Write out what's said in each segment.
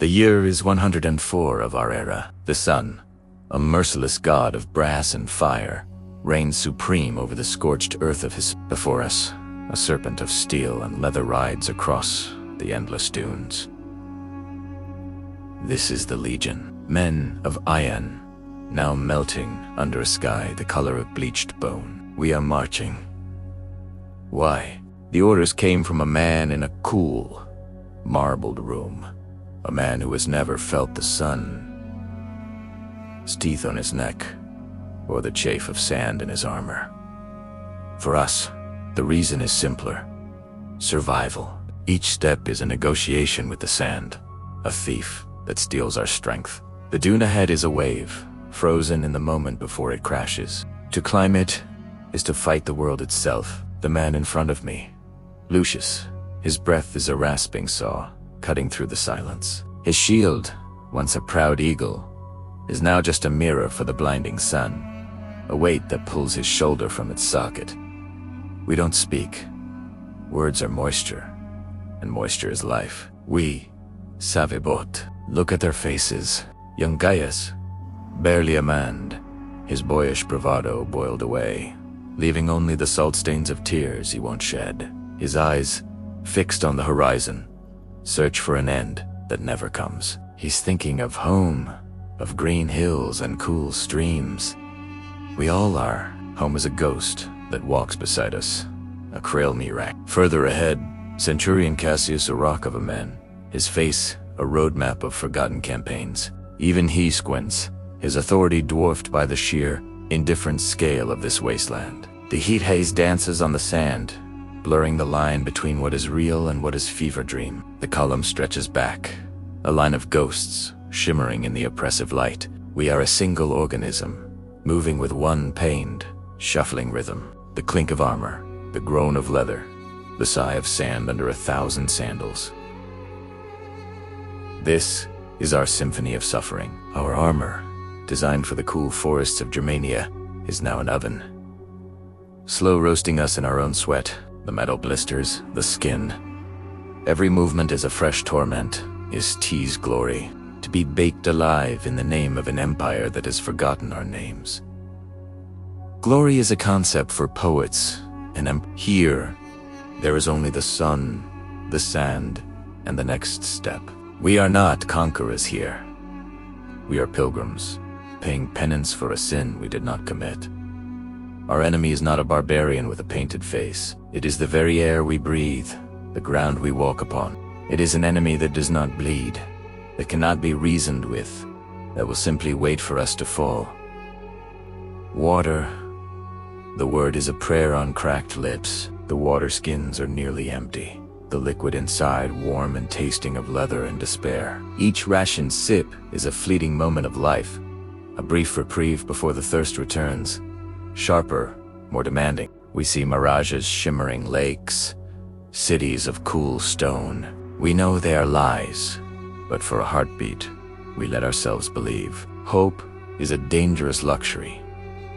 The year is 104 of our era. The sun, a merciless god of brass and fire, reigns supreme over the scorched earth of his. Before us, a serpent of steel and leather rides across the endless dunes. This is the Legion, men of iron, now melting under a sky the color of bleached bone. We are marching. Why? The orders came from a man in a cool, marbled room. A man who has never felt the sun's teeth on his neck, or the chafe of sand in his armor. For us, the reason is simpler. Survival. Each step is a negotiation with the sand, a thief that steals our strength. The dune ahead is a wave, frozen in the moment before it crashes. To climb it is to fight the world itself. The man in front of me, Lucius, his breath is a rasping saw, cutting through the silence. His shield, once a proud eagle, is now just a mirror for the blinding sun, a weight that pulls his shoulder from its socket. We don't speak. Words are moisture, and moisture is life. We, savebot, look at their faces. Young Gaius, barely a man, his boyish bravado boiled away, leaving only the salt stains of tears he won't shed. His eyes fixed on the horizon, search for an end that never comes. He's thinking of home, of green hills and cool streams. We all are. Home is a ghost that walks beside us, a krill mirak. Further ahead, Centurion Cassius, a rock of a man, his face a roadmap of forgotten campaigns. Even he squints, his authority dwarfed by the sheer, indifferent scale of this wasteland. The heat haze dances on the sand, blurring the line between what is real and what is fever dream. The column stretches back, a line of ghosts shimmering in the oppressive light. We are a single organism, moving with one pained, shuffling rhythm. The clink of armor, the groan of leather, the sigh of sand under 1,000 sandals. This is our symphony of suffering. Our armor, designed for the cool forests of Germania, is now an oven, slow roasting us in our own sweat. The metal blisters, the skin. Every movement is a fresh torment, is T's glory, to be baked alive in the name of an empire that has forgotten our names. Glory is a concept for poets, and here, there is only the sun, the sand, and the next step. We are not conquerors here. We are pilgrims, paying penance for a sin we did not commit. Our enemy is not a barbarian with a painted face. It is the very air we breathe, the ground we walk upon. It is an enemy that does not bleed, that cannot be reasoned with, that will simply wait for us to fall. Water. The word is a prayer on cracked lips. The water skins are nearly empty, the liquid inside warm and tasting of leather and despair. Each rationed sip is a fleeting moment of life, a brief reprieve before the thirst returns. Sharper, more demanding. We see mirages, shimmering lakes, cities of cool stone. We know they are lies, but for a heartbeat, we let ourselves believe. Hope is a dangerous luxury,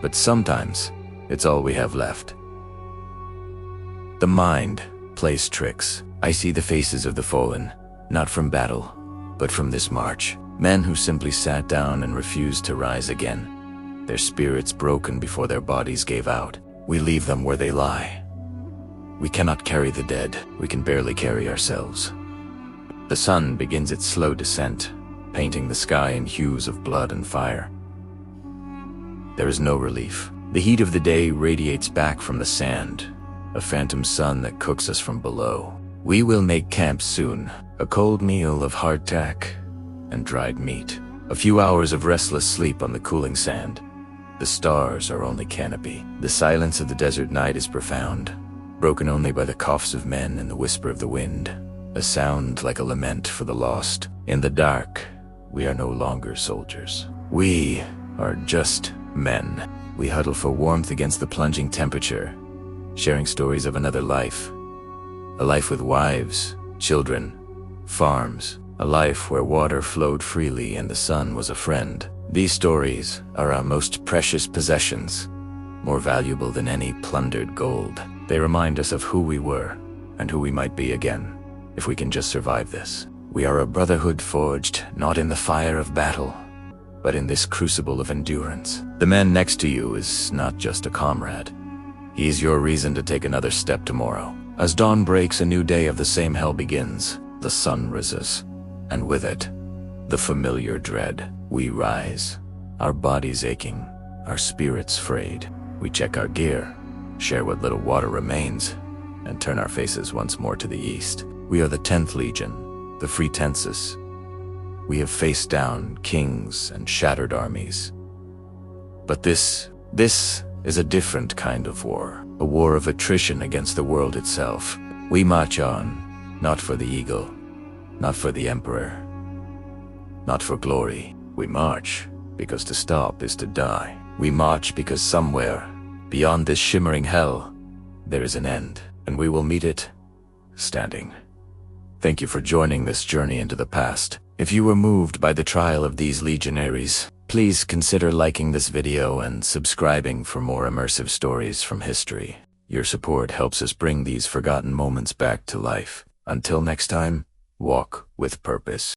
but sometimes it's all we have left. The mind plays tricks. I see the faces of the fallen, not from battle, but from this march. Men who simply sat down and refused to rise again. Their spirits broken before their bodies gave out. We leave them where they lie. We cannot carry the dead. We can barely carry ourselves. The sun begins its slow descent, painting the sky in hues of blood and fire. There is no relief. The heat of the day radiates back from the sand, a phantom sun that cooks us from below. We will make camp soon, a cold meal of hardtack and dried meat. A few hours of restless sleep on the cooling sand. The stars are only canopy. The silence of the desert night is profound, broken only by the coughs of men and the whisper of the wind, a sound like a lament for the lost. In the dark, we are no longer soldiers. We are just men. We huddle for warmth against the plunging temperature, sharing stories of another life. A life with wives, children, farms. A life where water flowed freely and the sun was a friend. These stories are our most precious possessions, more valuable than any plundered gold. They remind us of who we were and who we might be again, if we can just survive this. We are a brotherhood forged not in the fire of battle, but in this crucible of endurance. The man next to you is not just a comrade. He is your reason to take another step tomorrow. As dawn breaks, a new day of the same hell begins. The sun rises, and with it, the familiar dread. We rise, our bodies aching, our spirits frayed. We check our gear, share what little water remains, and turn our faces once more to the east. We are the 10th Legion, the Fretensis. We have faced down kings and shattered armies. But this is a different kind of war, a war of attrition against the world itself. We march on, not for the eagle, not for the emperor, not for glory. We march because to stop is to die. We march because somewhere, beyond this shimmering hell, there is an end, and we will meet it standing. Thank you for joining this journey into the past. If you were moved by the trial of these legionaries, please consider liking this video and subscribing for more immersive stories from history. Your support helps us bring these forgotten moments back to life. Until next time, walk with purpose.